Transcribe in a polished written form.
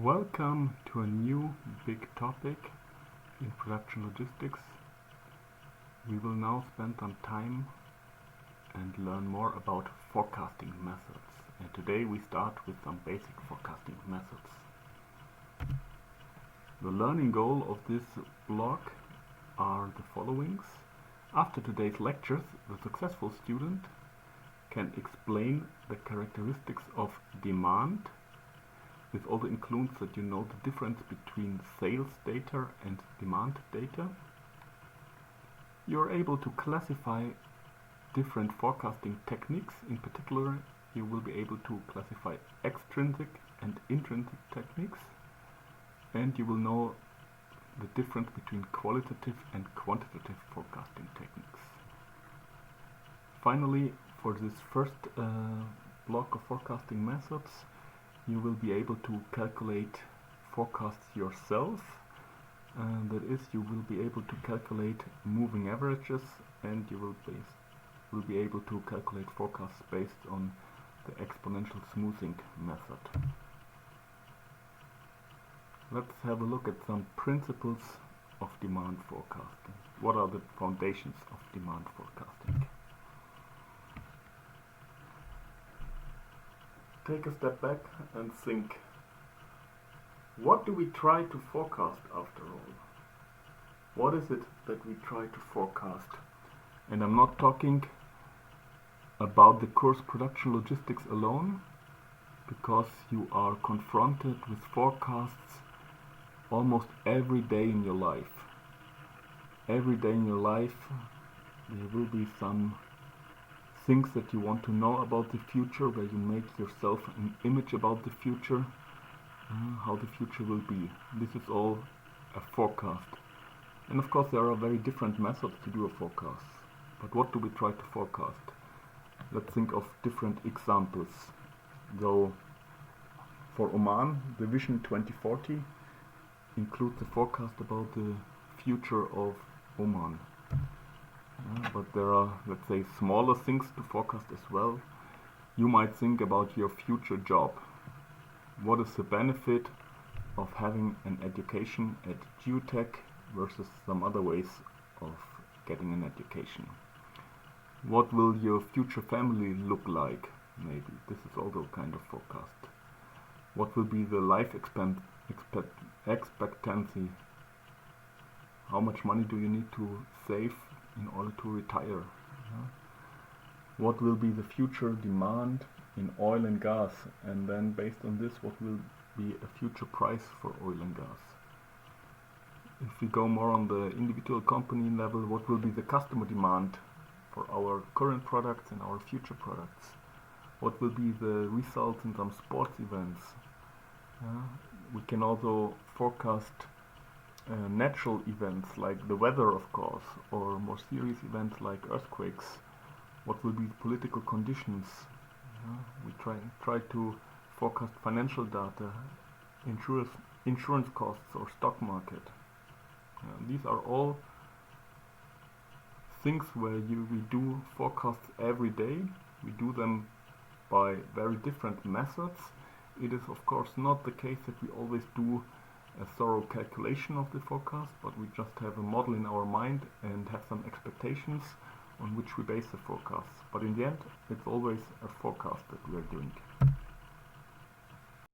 Welcome to a new big topic in production logistics. We will now spend some time and learn more about forecasting methods. And today we start with some basic forecasting methods. The learning goal of this blog are the followings. After today's lectures, the successful student can explain the characteristics of demand. This also includes that you know the difference between sales data and demand data. You're able to classify different forecasting techniques. In particular, you will be able to classify extrinsic and intrinsic techniques. And you will know the difference between qualitative and quantitative forecasting techniques. Finally, for this first block of forecasting methods, you will be able to calculate forecasts yourself. That is, you will be able to calculate moving averages, and you will be able to calculate forecasts based on the exponential smoothing method. Let's have a look at some principles of demand forecasting. What are the foundations of demand forecasting? Take a step back and think, what do we try to forecast after all? What is it that we try to forecast? And I'm not talking about the course production logistics alone, because you are confronted with forecasts almost every day in your life. Every day in your life there will be some things that you want to know about the future, where you make yourself an image about the future, how the future will be. This is all a forecast. And of course there are very different methods to do a forecast. But what do we try to forecast? Let's think of different examples. So for Oman, the Vision 2040 includes a forecast about the future of Oman. But there are, let's say, smaller things to forecast as well. You might think about your future job. What is the benefit of having an education at GeoTech versus some other ways of getting an education? What will your future family look like? Maybe this is also a kind of forecast. What will be the life expectancy? How much money do you need to save in order to retire? What will be the future demand in oil and gas? And then based on this, what will be a future price for oil and gas? If we go more on the individual company level, what will be the customer demand for our current products and our future products? What will be the results in some sports events? We can also forecast natural events like the weather, of course, or more serious events like earthquakes. What will be the political conditions? We try to forecast financial data, insurance costs, or stock market. These are all things where we do forecasts every day. We do them by very different methods. It is of course not the case that we always do a thorough calculation of the forecast, but we just have a model in our mind and have some expectations on which we base the forecast. But in the end, it's always a forecast that we are doing.